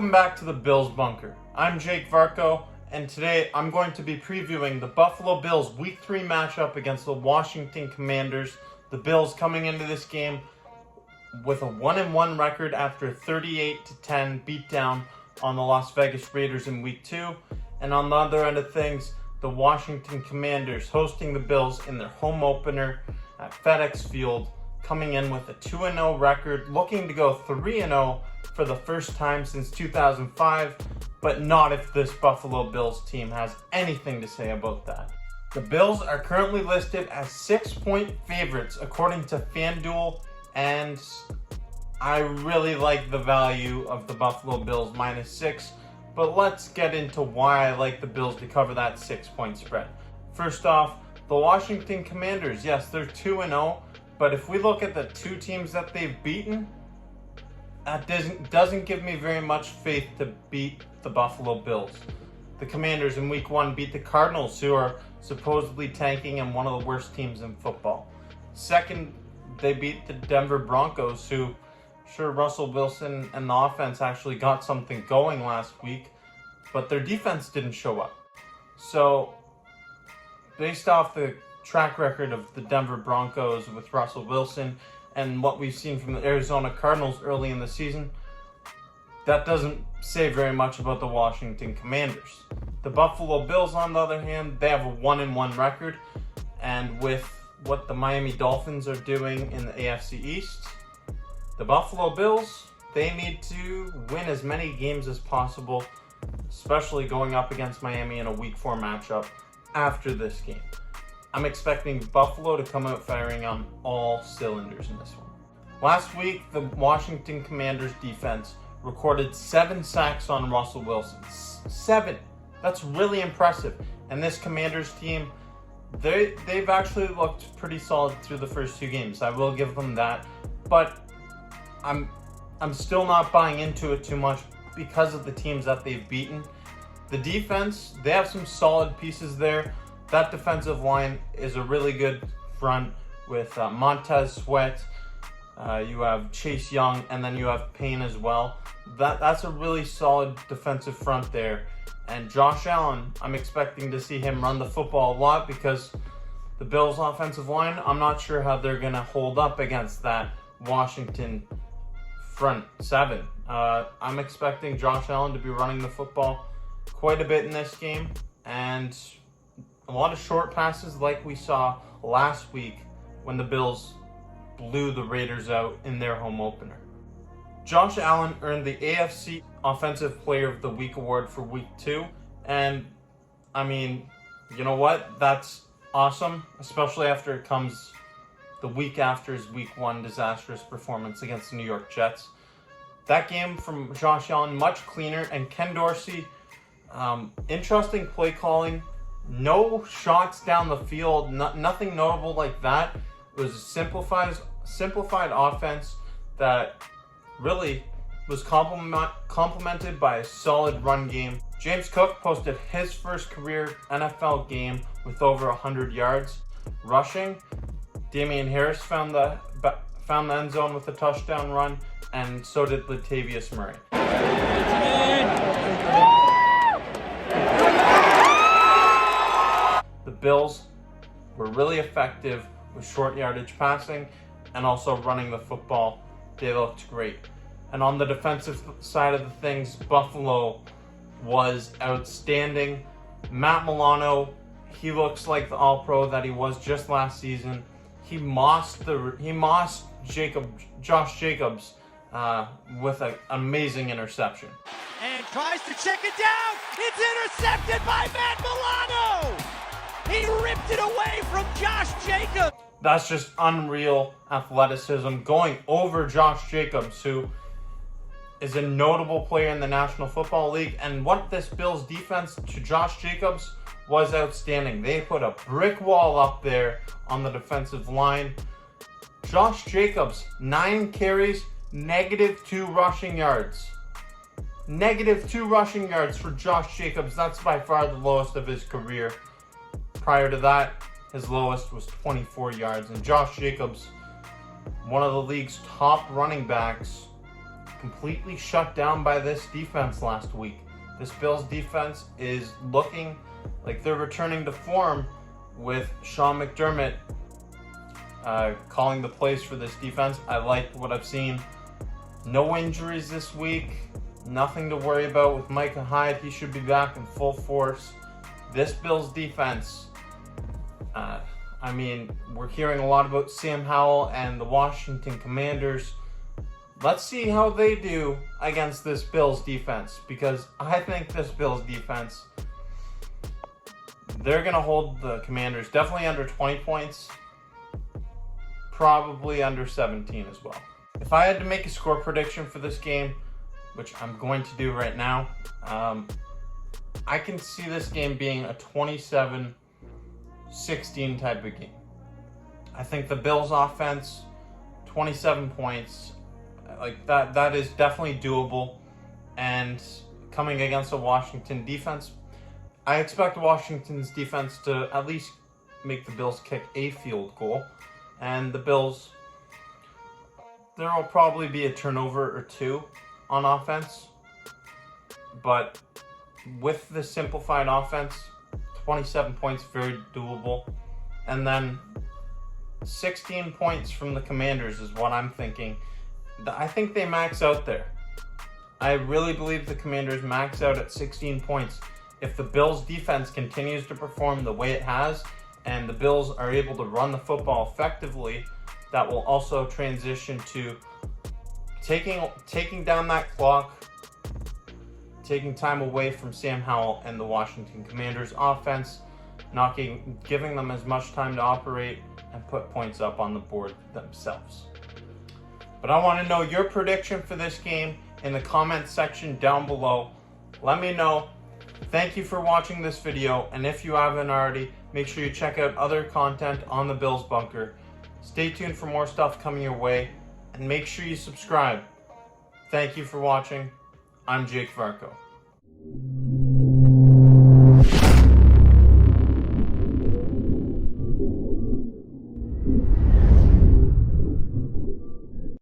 Welcome back to the Bills Bunker. I'm Jake Varcoe, and today I'm going to be previewing the Buffalo Bills Week 3 matchup against the Washington Commanders. The Bills coming into this game with a 1-1 record after a 38-10 beatdown on the Las Vegas Raiders in Week 2. And on the other end of things, the Washington Commanders hosting the Bills in their home opener at FedEx Field, coming in with a 2-0 record, looking to go 3-0 for the first time since 2005, but not if this Buffalo Bills team has anything to say about that. The Bills are currently listed as 6-point favorites according to FanDuel, and I really like the value of the Buffalo Bills -6, but let's get into why I like the Bills to cover that 6-point spread. First off, the Washington Commanders, yes, they're 2-0, but if we look at the two teams that they've beaten, that doesn't give me very much faith to beat the Buffalo Bills. The Commanders in Week 1 beat the Cardinals, who are supposedly tanking and one of the worst teams in football. Second, they beat the Denver Broncos, who, sure, Russell Wilson and the offense actually got something going last week, but their defense didn't show up. So, based off the track record of the Denver Broncos with Russell Wilson and what we've seen from the Arizona Cardinals early in the season, that doesn't say very much about the Washington Commanders. The Buffalo Bills, on the other hand, they have a 1-1 record, and with what the Miami Dolphins are doing in the AFC East, the Buffalo Bills, they need to win as many games as possible, especially going up against Miami in a Week 4 matchup after this game. I'm expecting Buffalo to come out firing on all cylinders in this one. Last week, the Washington Commanders defense recorded 7 sacks on Russell Wilson. 7! That's really impressive. And this Commanders team, they've actually looked pretty solid through the first 2 games. I will give them that. But I'm still not buying into it too much because of the teams that they've beaten. The defense, they have some solid pieces there. That defensive line is a really good front with Montez Sweat, you have Chase Young, and then you have Payne as well. That's a really solid defensive front there. And Josh Allen, I'm expecting to see him run the football a lot because the Bills' offensive line, I'm not sure how they're going to hold up against that Washington front 7. I'm expecting Josh Allen to be running the football quite a bit in this game, and a lot of short passes like we saw last week when the Bills blew the Raiders out in their home opener. Josh Allen earned the AFC Offensive Player of the Week award for Week 2. And, I mean, you know what? That's awesome, especially after it comes the week after his Week 1 disastrous performance against the New York Jets. That game from Josh Allen, much cleaner. And Ken Dorsey, interesting play calling. No shots down the field, nothing notable like that. It was a simplified offense that really was complemented by a solid run game. James Cook posted his first career NFL game with over 100 yards rushing. Damian Harris found the end zone with a touchdown run, and so did Latavius Murray. The Bills were really effective with short yardage passing and also running the football. They looked great. And on the defensive side of the things, Buffalo was outstanding. Matt Milano, he looks like the All-Pro that he was just last season. He mossed Josh Jacobs with an amazing interception. And tries to check it down. It's intercepted by Matt Milano. He ripped it away from Josh Jacobs. That's just unreal athleticism going over Josh Jacobs, who is a notable player in the National Football League. And what this Bills defense to Josh Jacobs was outstanding. They put a brick wall up there on the defensive line. Josh Jacobs, 9 carries, -2 rushing yards. -2 rushing yards for Josh Jacobs. That's by far the lowest of his career. Prior to that, his lowest was 24 yards. And Josh Jacobs, one of the league's top running backs, completely shut down by this defense last week. This Bills defense is looking like they're returning to form with Sean McDermott calling the plays for this defense. I like what I've seen. No injuries this week. Nothing to worry about with Micah Hyde. He should be back in full force. This Bills defense, I mean, we're hearing a lot about Sam Howell and the Washington Commanders. Let's see how they do against this Bills defense, because I think this Bills defense, they're going to hold the Commanders definitely under 20 points, probably under 17 as well. If I had to make a score prediction for this game, which I'm going to do right now, I can see this game being a 27-16 type of game. I think the Bills offense, 27 points, like that is definitely doable. And coming against a Washington defense, I expect Washington's defense to at least make the Bills kick a field goal. And the Bills, there will probably be a turnover or two on offense. But with the simplified offense, 27 points, very doable. And then 16 points from the Commanders is what I'm thinking. I think they max out there. I really believe the Commanders max out at 16 points. If the Bills defense continues to perform the way it has, and the Bills are able to run the football effectively, that will also transition to taking down that clock, taking time away from Sam Howell and the Washington Commanders offense, giving them as much time to operate and put points up on the board themselves. But I want to know your prediction for this game in the comments section down below. Let me know. Thank you for watching this video, and if you haven't already, make sure you check out other content on the Bills Bunker. Stay tuned for more stuff coming your way, and make sure you subscribe. Thank you for watching. I'm Jake Varcoe.